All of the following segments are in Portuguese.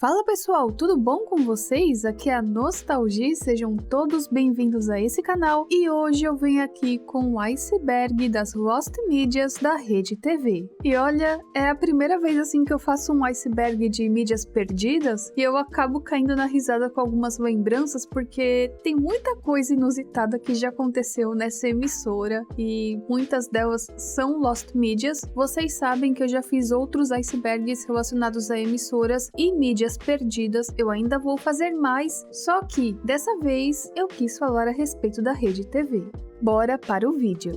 Fala pessoal, tudo bom com vocês? Aqui é a Nostalgia, sejam todos bem-vindos a esse canal e hoje eu venho aqui com o iceberg das Lost Mídias da Rede TV. E olha, é a primeira vez assim que eu faço um iceberg de mídias perdidas e eu acabo caindo na risada com algumas lembranças porque tem muita coisa inusitada que já aconteceu nessa emissora e muitas delas são Lost Mídias. Vocês sabem que eu já fiz outros icebergs relacionados a emissoras e mídias perdidas, eu ainda vou fazer mais, só que dessa vez eu quis falar a respeito da Rede TV. Bora para o vídeo.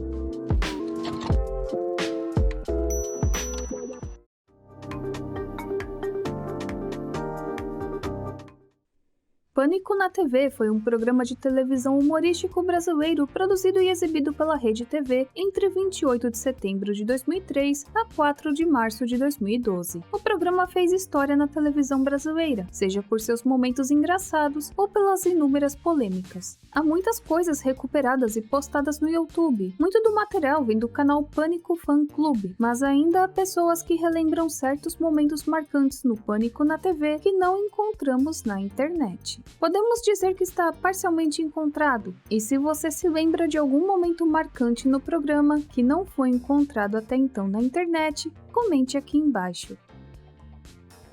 Pânico na TV foi um programa de televisão humorístico brasileiro produzido e exibido pela Rede TV entre 28 de setembro de 2003 a 4 de março de 2012. O programa fez história na televisão brasileira, seja por seus momentos engraçados ou pelas inúmeras polêmicas. Há muitas coisas recuperadas e postadas no YouTube, muito do material vem do canal Pânico Fan Club, mas ainda há pessoas que relembram certos momentos marcantes no Pânico na TV que não encontramos na internet. Podemos dizer que está parcialmente encontrado, e se você se lembra de algum momento marcante no programa que não foi encontrado até então na internet, comente aqui embaixo.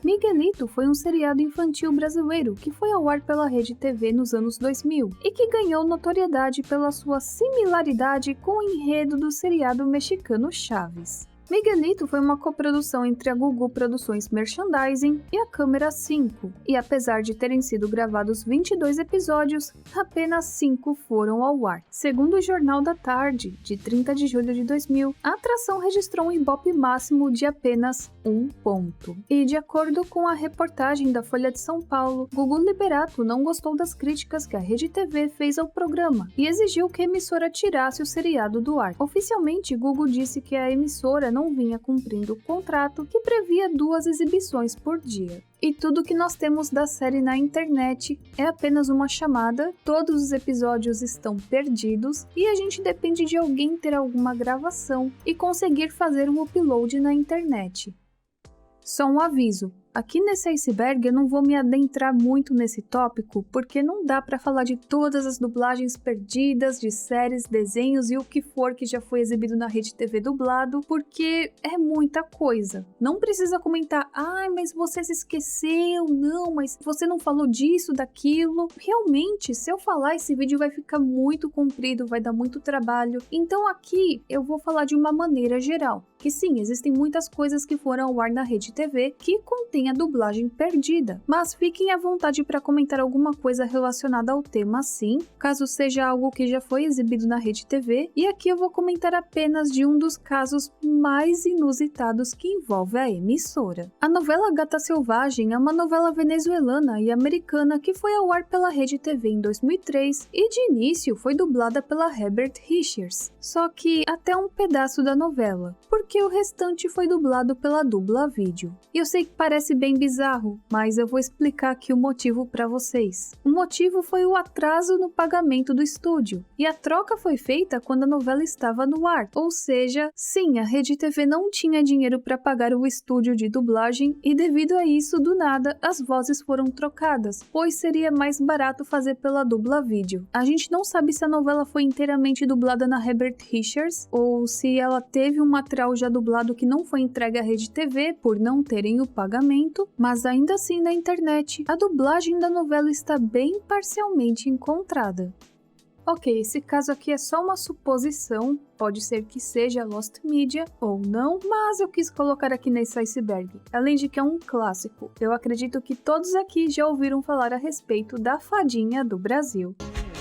Miguelito foi um seriado infantil brasileiro que foi ao ar pela Rede TV nos anos 2000 e que ganhou notoriedade pela sua similaridade com o enredo do seriado mexicano Chaves. Miguelito foi uma coprodução entre a Gugu Produções Merchandising e a Câmera 5, e apesar de terem sido gravados 22 episódios, apenas 5 foram ao ar. Segundo o Jornal da Tarde, de 30 de julho de 2000, a atração registrou um Ibope máximo de apenas 1 ponto. E de acordo com a reportagem da Folha de São Paulo, Gugu Liberato não gostou das críticas que a Rede TV fez ao programa e exigiu que a emissora tirasse o seriado do ar. Oficialmente, Gugu disse que a emissora não vinha cumprindo o contrato que previa 2 exibições por dia. E tudo que nós temos da série na internet é apenas uma chamada, todos os episódios estão perdidos e a gente depende de alguém ter alguma gravação e conseguir fazer um upload na internet. Só um aviso. Aqui nesse iceberg eu não vou me adentrar muito nesse tópico porque não dá para falar de todas as dublagens perdidas, de séries, desenhos e o que for que já foi exibido na Rede TV dublado, porque é muita coisa. Não precisa comentar, mas você se esqueceu, não, mas você não falou disso, daquilo. Realmente, se eu falar, esse vídeo vai ficar muito comprido, vai dar muito trabalho. Então aqui eu vou falar de uma maneira geral, que sim, existem muitas coisas que foram ao ar na Rede TV que contêm a dublagem perdida, mas fiquem à vontade para comentar alguma coisa relacionada ao tema sim, caso seja algo que já foi exibido na Rede TV, e aqui eu vou comentar apenas de um dos casos mais inusitados que envolve a emissora. A novela Gata Selvagem é uma novela venezuelana e americana que foi ao ar pela Rede TV em 2003 e de início foi dublada pela Herbert Richards, só que até um pedaço da novela, porque o restante foi dublado pela Dubla Vídeo. E eu sei que parece bem bizarro, mas eu vou explicar aqui o motivo para vocês. O motivo foi o atraso no pagamento do estúdio, e a troca foi feita quando a novela estava no ar, ou seja, sim, a Rede TV não tinha dinheiro para pagar o estúdio de dublagem e devido a isso, do nada, as vozes foram trocadas, pois seria mais barato fazer pela Dubla Vídeo. A gente não sabe se a novela foi inteiramente dublada na Herbert Richards, ou se ela teve um material já dublado que não foi entregue à Rede TV por não terem o pagamento, mas ainda assim na internet, a dublagem da novela está bem parcialmente encontrada. Ok, esse caso aqui é só uma suposição, pode ser que seja Lost Media ou não, mas eu quis colocar aqui nesse iceberg. Além de que é um clássico, eu acredito que todos aqui já ouviram falar a respeito da Fadinha do Brasil.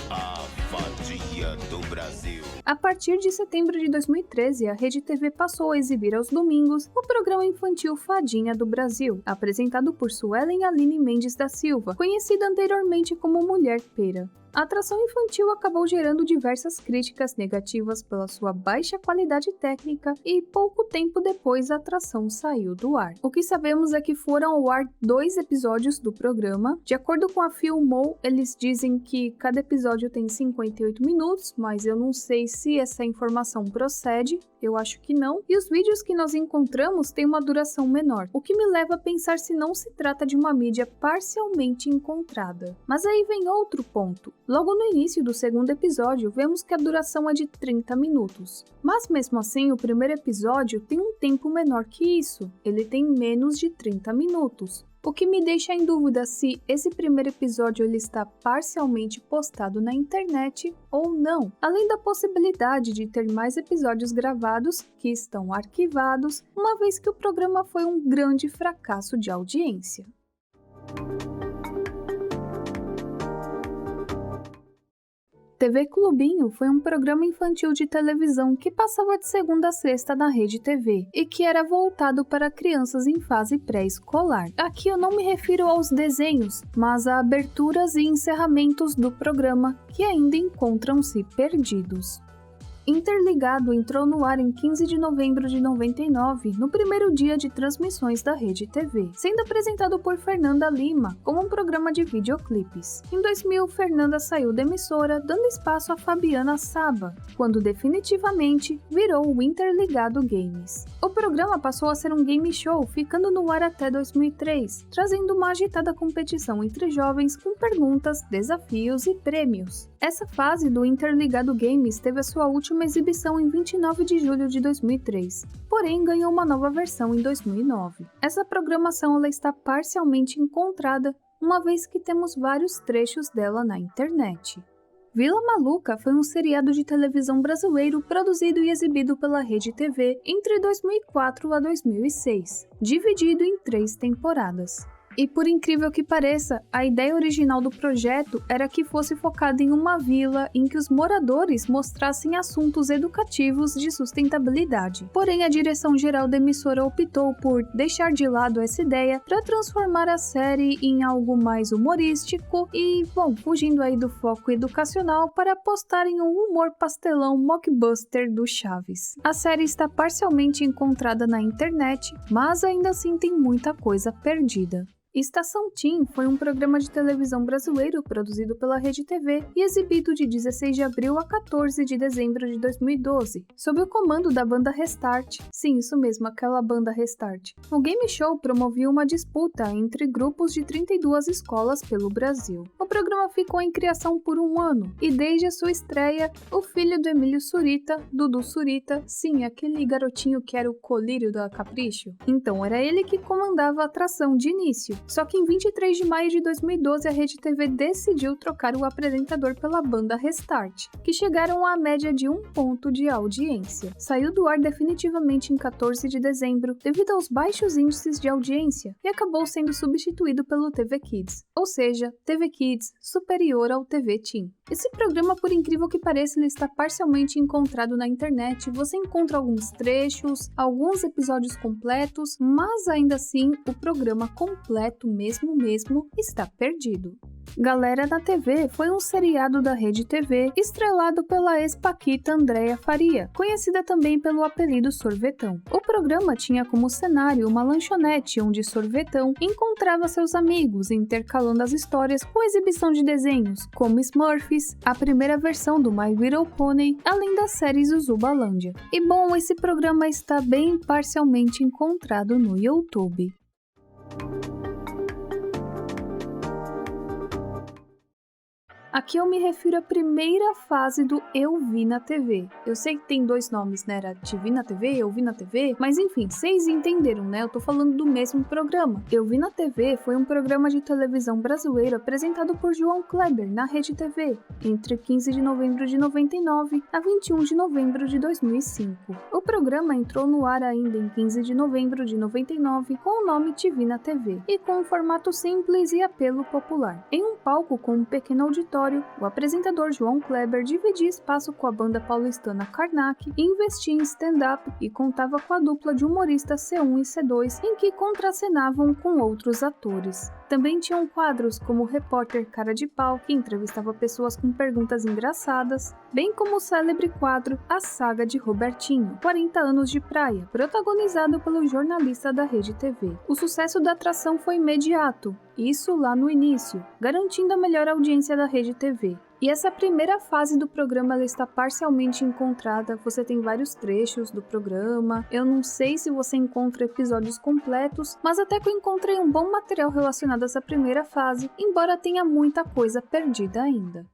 A Fadinha do Brasil. A partir de setembro de 2013, a Rede TV passou a exibir aos domingos o programa infantil Fadinha do Brasil, apresentado por Suelen Aline Mendes da Silva, conhecida anteriormente como Mulher Pera. A atração infantil acabou gerando diversas críticas negativas pela sua baixa qualidade técnica e pouco tempo depois a atração saiu do ar. O que sabemos é que foram ao ar 2 episódios do programa. De acordo com a Filmou, eles dizem que cada episódio tem 58 minutos, mas eu não sei se essa informação procede, eu acho que não. E os vídeos que nós encontramos têm uma duração menor, o que me leva a pensar se não se trata de uma mídia parcialmente encontrada. Mas aí vem outro ponto. Logo no início do segundo episódio, vemos que a duração é de 30 minutos. Mas mesmo assim, o primeiro episódio tem um tempo menor que isso. Ele tem menos de 30 minutos. O que me deixa em dúvida se esse primeiro episódio ele está parcialmente postado na internet ou não, além da possibilidade de ter mais episódios gravados que estão arquivados, uma vez que o programa foi um grande fracasso de audiência. TV Clubinho foi um programa infantil de televisão que passava de segunda a sexta na Rede TV e que era voltado para crianças em fase pré-escolar. Aqui eu não me refiro aos desenhos, mas a aberturas e encerramentos do programa que ainda encontram-se perdidos. Interligado entrou no ar em 15 de novembro de 99, no primeiro dia de transmissões da Rede TV, sendo apresentado por Fernanda Lima como um programa de videoclipes. Em 2000, Fernanda saiu da emissora, dando espaço a Fabiana Saba, quando definitivamente virou o Interligado Games. O programa passou a ser um game show, ficando no ar até 2003, trazendo uma agitada competição entre jovens com perguntas, desafios e prêmios. Essa fase do Interligado Games teve a sua última exibição em 29 de julho de 2003, porém ganhou uma nova versão em 2009. Essa programação ela está parcialmente encontrada, uma vez que temos vários trechos dela na internet. Vila Maluca foi um seriado de televisão brasileiro produzido e exibido pela Rede TV entre 2004 a 2006, dividido em 3 temporadas. E por incrível que pareça, a ideia original do projeto era que fosse focado em uma vila em que os moradores mostrassem assuntos educativos de sustentabilidade. Porém, a direção-geral da emissora optou por deixar de lado essa ideia para transformar a série em algo mais humorístico e, fugindo aí do foco educacional para apostar em um humor pastelão mockbuster do Chaves. A série está parcialmente encontrada na internet, mas ainda assim tem muita coisa perdida. Estação Teen foi um programa de televisão brasileiro produzido pela Rede TV e exibido de 16 de abril a 14 de dezembro de 2012, sob o comando da banda Restart. Sim, isso mesmo, aquela banda Restart. O game show promovia uma disputa entre grupos de 32 escolas pelo Brasil. O programa ficou em criação por 1 ano, e desde a sua estreia, o filho do Emílio Surita, Dudu Surita, sim, aquele garotinho que era o colírio da Capricho, então era ele que comandava a atração de início. Só que em 23 de maio de 2012 a Rede TV decidiu trocar o apresentador pela banda Restart, que chegaram à média de 1 ponto de audiência. Saiu do ar definitivamente em 14 de dezembro devido aos baixos índices de audiência e acabou sendo substituído pelo TV Kids, ou seja, TV Kids superior ao TV Teen. Esse programa, por incrível que pareça, ele está parcialmente encontrado na internet, você encontra alguns trechos, alguns episódios completos, mas ainda assim o programa completo mesmo está perdido. Galera na TV foi um seriado da Rede TV estrelado pela ex-paquita Andréa Faria, conhecida também pelo apelido Sorvetão. O programa tinha como cenário uma lanchonete onde Sorvetão encontrava seus amigos, intercalando as histórias com exibição de desenhos, como Smurfs, a primeira versão do My Little Pony, além das séries Zubalândia. E bom, esse programa está bem parcialmente encontrado no YouTube. Aqui eu me refiro à primeira fase do Eu Vi na TV. Eu sei que tem 2 nomes, né? Era Te Vi na TV, Eu Vi na TV, mas enfim, vocês entenderam, né? Eu tô falando do mesmo programa. Eu Vi na TV foi um programa de televisão brasileiro apresentado por João Kleber na Rede TV, entre 15 de novembro de 99 a 21 de novembro de 2005. O programa entrou no ar ainda em 15 de novembro de 99 com o nome Te Vi na TV, e com um formato simples e apelo popular. Em um palco com um pequeno auditório, consultório, o apresentador João Kleber dividia espaço com a banda paulistana Karnak e investia em stand-up e contava com a dupla de humoristas C1 e C2, em que contracenavam com outros atores. Também tinham quadros como o repórter Cara de Pau, que entrevistava pessoas com perguntas engraçadas, bem como o célebre quadro A Saga de Robertinho, 40 anos de praia, protagonizado pelo jornalista da Rede TV. O sucesso da atração foi imediato, isso lá no início, garantindo a melhor audiência da Rede TV. E essa primeira fase do programa ela está parcialmente encontrada, você tem vários trechos do programa, eu não sei se você encontra episódios completos, mas até que eu encontrei um bom material relacionado a essa primeira fase, embora tenha muita coisa perdida ainda.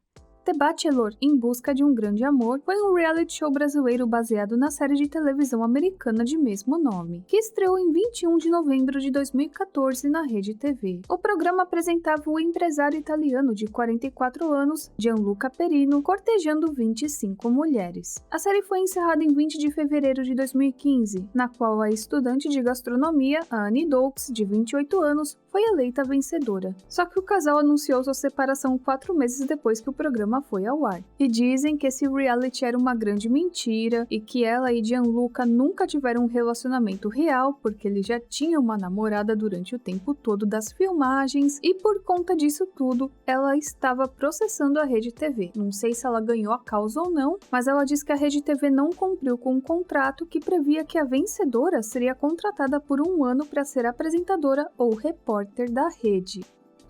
The Bachelor, Em Busca de um Grande Amor, foi um reality show brasileiro baseado na série de televisão americana de mesmo nome, que estreou em 21 de novembro de 2014 na Rede TV. O programa apresentava o empresário italiano de 44 anos, Gianluca Perino, cortejando 25 mulheres. A série foi encerrada em 20 de fevereiro de 2015, na qual a estudante de gastronomia, Annie Doakes, de 28 anos, foi eleita vencedora. Só que o casal anunciou sua separação 4 meses depois que o programa foi ao ar. E dizem que esse reality era uma grande mentira e que ela e Gianluca nunca tiveram um relacionamento real porque ele já tinha uma namorada durante o tempo todo das filmagens e por conta disso tudo, ela estava processando a Rede TV. Não sei se ela ganhou a causa ou não, mas ela diz que a Rede TV não cumpriu com um contrato que previa que a vencedora seria contratada por 1 ano para ser apresentadora ou repórter da rede.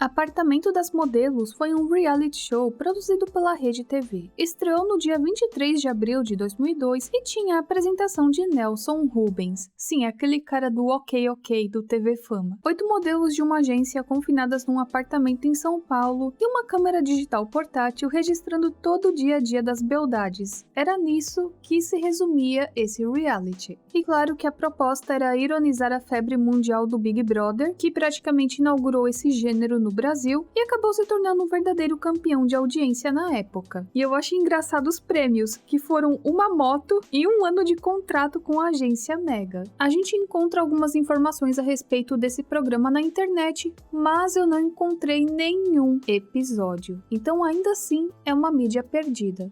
Apartamento das Modelos foi um reality show produzido pela Rede TV. Estreou no dia 23 de abril de 2002 e tinha a apresentação de Nelson Rubens. Sim, aquele cara do Ok do TV Fama. 8 modelos de uma agência confinadas num apartamento em São Paulo e uma câmera digital portátil registrando todo o dia a dia das beldades. Era nisso que se resumia esse reality. E claro que a proposta era ironizar a febre mundial do Big Brother, que praticamente inaugurou esse gênero no Brasil e acabou se tornando um verdadeiro campeão de audiência na época. E eu acho engraçado os prêmios, que foram uma moto e 1 ano de contrato com a agência Mega. A gente encontra algumas informações a respeito desse programa na internet, mas eu não encontrei nenhum episódio. Então ainda assim é uma mídia perdida.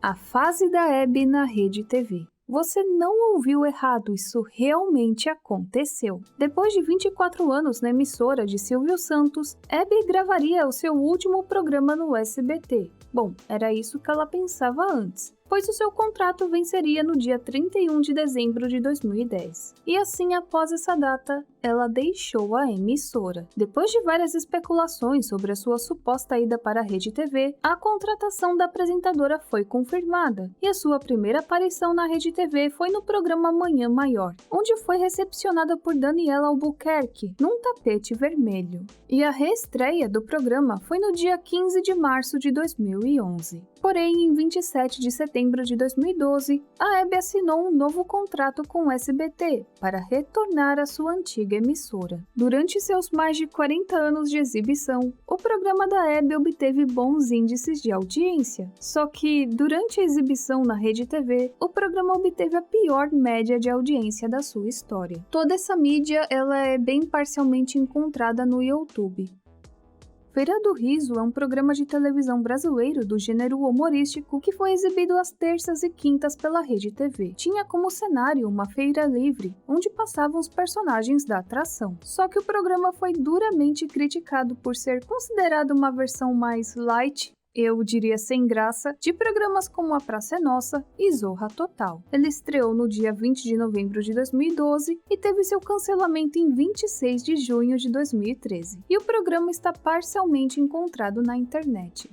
A fase da Hebe na Rede TV. Você não ouviu errado, isso realmente aconteceu. Depois de 24 anos na emissora de Silvio Santos, Hebe gravaria o seu último programa no SBT. Bom, era isso que ela pensava antes, pois o seu contrato venceria no dia 31 de dezembro de 2010. E assim, após essa data, ela deixou a emissora. Depois de várias especulações sobre a sua suposta ida para a Rede TV, a contratação da apresentadora foi confirmada, e a sua primeira aparição na Rede TV foi no programa Manhã Maior, onde foi recepcionada por Daniela Albuquerque, num tapete vermelho. E a reestreia do programa foi no dia 15 de março de 2011. Porém, em 27 de setembro de 2012, a Hebe assinou um novo contrato com o SBT para retornar à sua antiga emissora. Durante seus mais de 40 anos de exibição, o programa da Hebe obteve bons índices de audiência. Só que, durante a exibição na Rede TV, o programa obteve a pior média de audiência da sua história. Toda essa mídia ela é bem parcialmente encontrada no YouTube. Feira do Riso é um programa de televisão brasileiro do gênero humorístico que foi exibido às terças e quintas pela Rede TV. Tinha como cenário uma feira livre, onde passavam os personagens da atração. Só que o programa foi duramente criticado por ser considerado uma versão mais light, eu diria sem graça, de programas como A Praça é Nossa e Zorra Total. Ele estreou no dia 20 de novembro de 2012 e teve seu cancelamento em 26 de junho de 2013. E o programa está parcialmente encontrado na internet.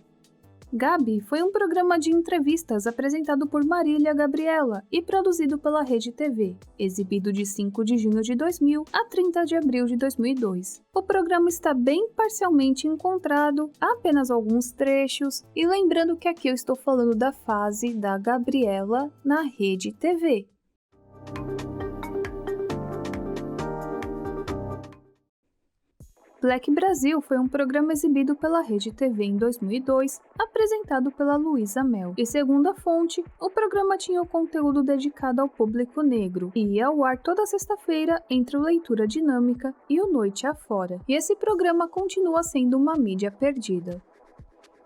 Gabi foi um programa de entrevistas apresentado por Marília Gabriela e produzido pela Rede TV, exibido de 5 de junho de 2000 a 30 de abril de 2002. O programa está bem parcialmente encontrado, há apenas alguns trechos, e lembrando que aqui eu estou falando da fase da Gabriela na Rede TV. Black Brasil foi um programa exibido pela Rede TV em 2002, apresentado pela Luísa Mel. E segundo a fonte, o programa tinha o conteúdo dedicado ao público negro e ia ao ar toda sexta-feira entre o Leitura Dinâmica e o Noite Afora. E esse programa continua sendo uma mídia perdida.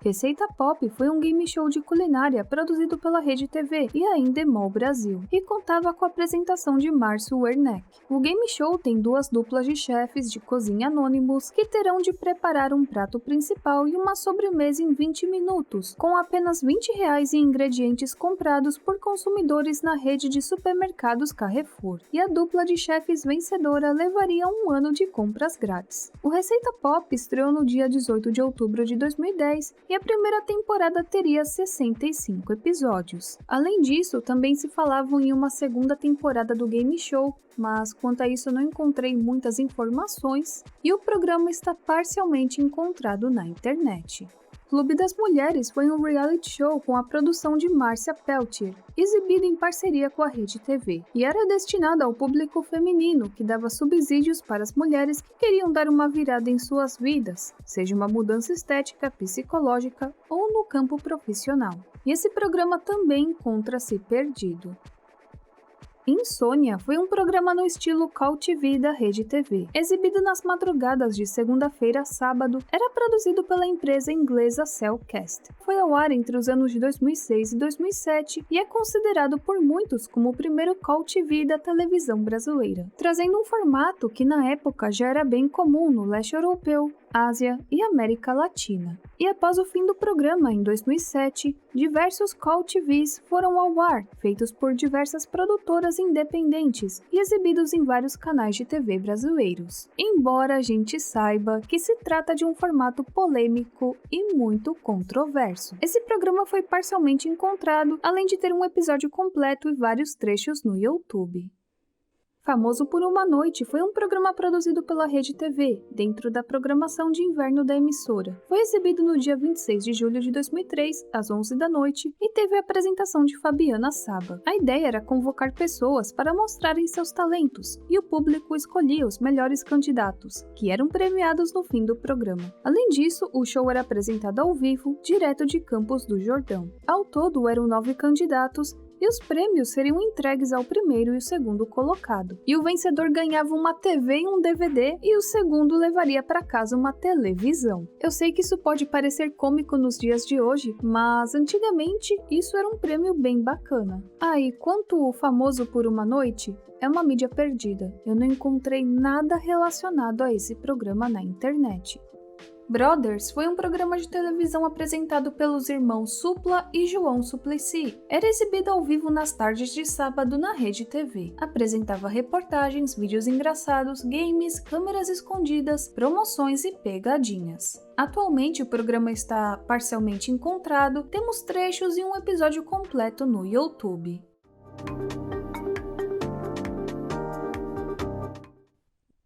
Receita Pop foi um game show de culinária produzido pela Rede TV e a Endemol Brasil, e contava com a apresentação de Márcio Werneck. O game show tem duas duplas de chefes de cozinha anônimos que terão de preparar um prato principal e uma sobremesa em 20 minutos, com apenas R$20 em ingredientes comprados por consumidores na rede de supermercados Carrefour, e a dupla de chefes vencedora levaria 1 ano de compras grátis. O Receita Pop estreou no dia 18 de outubro de 2010 e a primeira temporada teria 65 episódios. Além disso, também se falavam em uma segunda temporada do game show, mas quanto a isso eu não encontrei muitas informações e o programa está parcialmente encontrado na internet. Clube das Mulheres foi um reality show com a produção de Márcia Peltier, exibido em parceria com a Rede TV, e era destinado ao público feminino, que dava subsídios para as mulheres que queriam dar uma virada em suas vidas, seja uma mudança estética, psicológica ou no campo profissional. E esse programa também encontra-se perdido. Insônia foi um programa no estilo Call TV da Rede TV, exibido nas madrugadas de segunda-feira a sábado, era produzido pela empresa inglesa Cellcast. Foi ao ar entre os anos de 2006 e 2007 e é considerado por muitos como o primeiro Call TV da televisão brasileira, trazendo um formato que na época já era bem comum no leste europeu, Ásia e América Latina. E após o fim do programa, em 2007, diversos Call TVs foram ao ar, feitos por diversas produtoras independentes e exibidos em vários canais de TV brasileiros. Embora a gente saiba que se trata de um formato polêmico e muito controverso. Esse programa foi parcialmente encontrado, além de ter um episódio completo e vários trechos no YouTube. Famoso por uma Noite foi um programa produzido pela Rede TV, dentro da programação de inverno da emissora. Foi exibido no dia 26 de julho de 2003, às 11 da noite, e teve a apresentação de Fabiana Saba. A ideia era convocar pessoas para mostrarem seus talentos, e o público escolhia os melhores candidatos, que eram premiados no fim do programa. Além disso, o show era apresentado ao vivo, direto de Campos do Jordão. Ao todo, eram 9 candidatos, e os prêmios seriam entregues ao primeiro e o segundo colocado. E o vencedor ganhava uma TV e um DVD, e o segundo levaria para casa uma televisão. Eu sei que isso pode parecer cômico nos dias de hoje, mas antigamente isso era um prêmio bem bacana. E quanto o Famoso por uma Noite, é uma mídia perdida. Eu não encontrei nada relacionado a esse programa na internet. Brothers foi um programa de televisão apresentado pelos irmãos Supla e João Suplicy. Era exibido ao vivo nas tardes de sábado na Rede TV. Apresentava reportagens, vídeos engraçados, games, câmeras escondidas, promoções e pegadinhas. Atualmente o programa está parcialmente encontrado, temos trechos e um episódio completo no YouTube.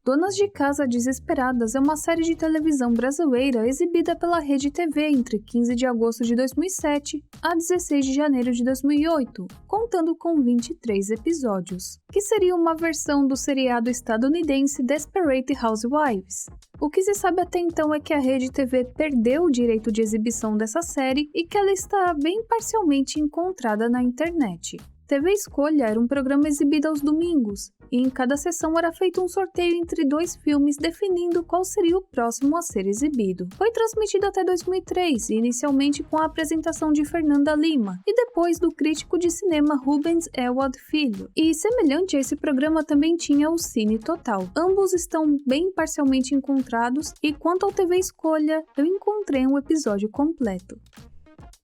Donas de Casa Desesperadas é uma série de televisão brasileira exibida pela Rede TV entre 15 de agosto de 2007 a 16 de janeiro de 2008, contando com 23 episódios, que seria uma versão do seriado estadunidense Desperate Housewives. O que se sabe até então é que a Rede TV perdeu o direito de exibição dessa série e que ela está bem parcialmente encontrada na internet. TV Escolha era um programa exibido aos domingos, e em cada sessão era feito um sorteio entre 2 filmes definindo qual seria o próximo a ser exibido. Foi transmitido até 2003, inicialmente com a apresentação de Fernanda Lima, e depois do crítico de cinema Rubens Elwad Filho. E semelhante a esse programa também tinha o Cine Total. Ambos estão bem parcialmente encontrados, e quanto ao TV Escolha, eu encontrei um episódio completo.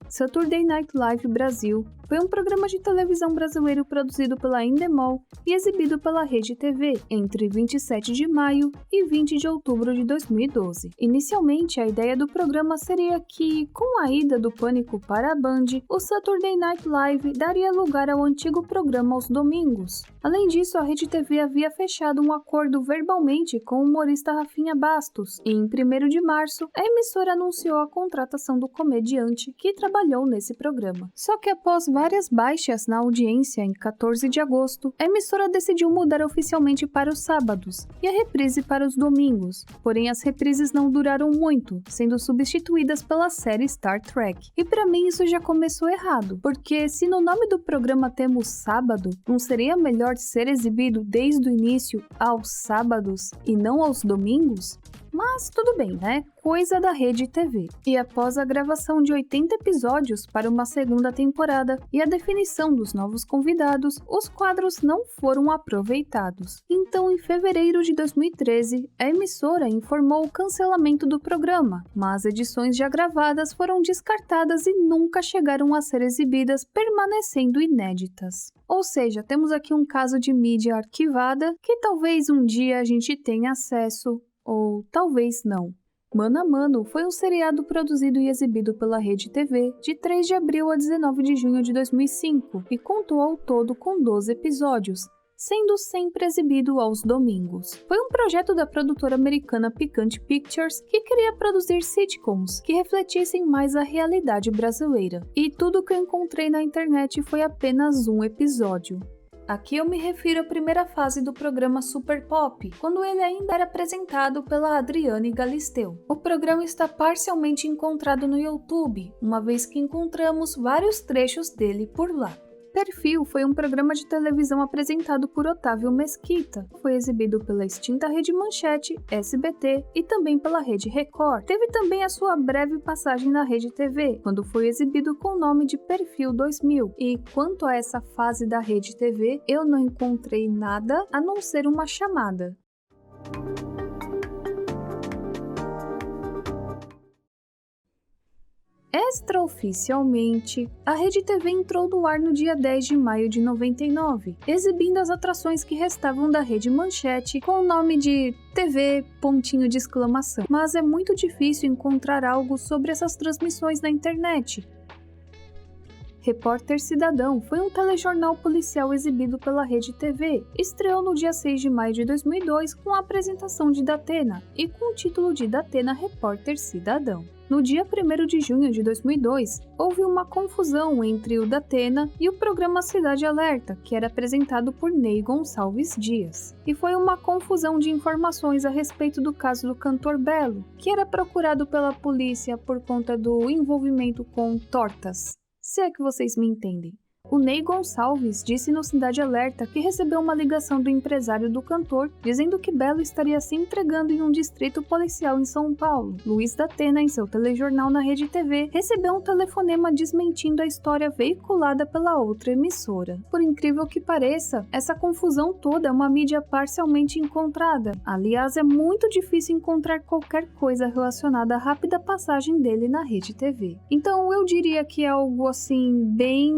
Saturday Night Live Brasil foi um programa de televisão brasileiro produzido pela Endemol e exibido pela Rede TV entre 27 de maio e 20 de outubro de 2012. Inicialmente, a ideia do programa seria que, com a ida do Pânico para a Band, o Saturday Night Live daria lugar ao antigo programa aos domingos. Além disso, a Rede TV havia fechado um acordo verbalmente com o humorista Rafinha Bastos e, em 1º de março, a emissora anunciou a contratação do comediante que trabalhou nesse programa. Só que após várias baixas na audiência em 14 de agosto, a emissora decidiu mudar oficialmente para os sábados e a reprise para os domingos. Porém, as reprises não duraram muito, sendo substituídas pela série Star Trek. E para mim isso já começou errado, porque se no nome do programa temos sábado, não seria melhor ser exibido desde o início aos sábados e não aos domingos? Mas tudo bem, né? Coisa da Rede TV. E após a gravação de 80 episódios para uma segunda temporada e a definição dos novos convidados, os quadros não foram aproveitados. Então, em fevereiro de 2013, a emissora informou o cancelamento do programa, mas edições já gravadas foram descartadas e nunca chegaram a ser exibidas, permanecendo inéditas. Ou seja, temos aqui um caso de mídia arquivada que talvez um dia a gente tenha acesso, ou talvez não. Mano a Mano foi um seriado produzido e exibido pela Rede TV de 3 de abril a 19 de junho de 2005 e contou ao todo com 12 episódios, sendo sempre exibido aos domingos. Foi um projeto da produtora americana Picante Pictures que queria produzir sitcoms que refletissem mais a realidade brasileira. E tudo que eu encontrei na internet foi apenas um episódio. Aqui eu me refiro à primeira fase do programa Super Pop, quando ele ainda era apresentado pela Adriane Galisteu. O programa está parcialmente encontrado no YouTube, uma vez que encontramos vários trechos dele por lá. Perfil foi um programa de televisão apresentado por Otávio Mesquita. Foi exibido pela extinta Rede Manchete, SBT e também pela Rede Record. Teve também a sua breve passagem na Rede TV, quando foi exibido com o nome de Perfil 2000. E quanto a essa fase da Rede TV, eu não encontrei nada a não ser uma chamada. Extraoficialmente, a Rede TV entrou no ar no dia 10 de maio de 99, exibindo as atrações que restavam da Rede Manchete com o nome de TV pontinho de exclamação. Mas é muito difícil encontrar algo sobre essas transmissões na internet. Repórter Cidadão foi um telejornal policial exibido pela Rede TV. Estreou no dia 6 de maio de 2002 com a apresentação de Datena e com o título de Datena Repórter Cidadão. No dia 1º de junho de 2002, houve uma confusão entre o Datena e o programa Cidade Alerta, que era apresentado por Ney Gonçalves Dias. E foi uma confusão de informações a respeito do caso do cantor Belo, que era procurado pela polícia por conta do envolvimento com tortas. Se é que vocês me entendem. O Ney Gonçalves disse no Cidade Alerta que recebeu uma ligação do empresário do cantor dizendo que Belo estaria se entregando em um distrito policial em São Paulo. Luiz Datena, em seu telejornal na Rede TV, recebeu um telefonema desmentindo a história veiculada pela outra emissora. Por incrível que pareça, essa confusão toda é uma mídia parcialmente encontrada. Aliás, é muito difícil encontrar qualquer coisa relacionada à rápida passagem dele na Rede TV. Então eu diria que é algo assim bem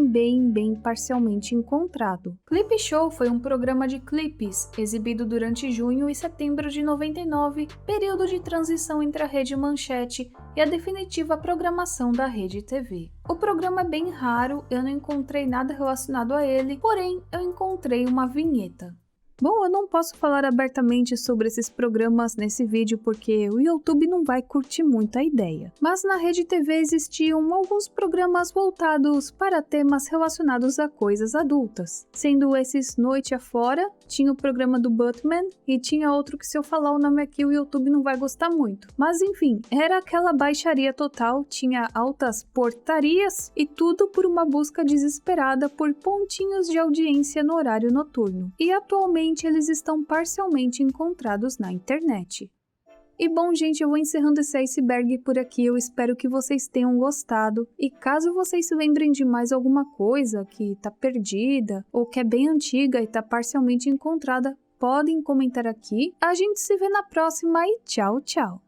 parcialmente encontrado. Clip Show foi um programa de clipes, exibido durante junho e setembro de 99, período de transição entre a Rede Manchete e a definitiva programação da Rede TV. O programa é bem raro, eu não encontrei nada relacionado a ele, porém eu encontrei uma vinheta. Bom, eu não posso falar abertamente sobre esses programas nesse vídeo porque o YouTube não vai curtir muito a ideia. Mas na Rede TV existiam alguns programas voltados para temas relacionados a coisas adultas. Sendo esses Noite Afora, tinha o programa do Buttman e tinha outro que se eu falar o nome aqui o YouTube não vai gostar muito. Mas enfim, era aquela baixaria total, tinha altas portarias e tudo por uma busca desesperada por pontinhos de audiência no horário noturno. E atualmente eles estão parcialmente encontrados na internet. E bom, gente, eu vou encerrando esse iceberg por aqui, eu espero que vocês tenham gostado, e caso vocês se lembrem de mais alguma coisa que tá perdida, ou que é bem antiga e tá parcialmente encontrada, podem comentar aqui. A gente se vê na próxima e tchau, tchau!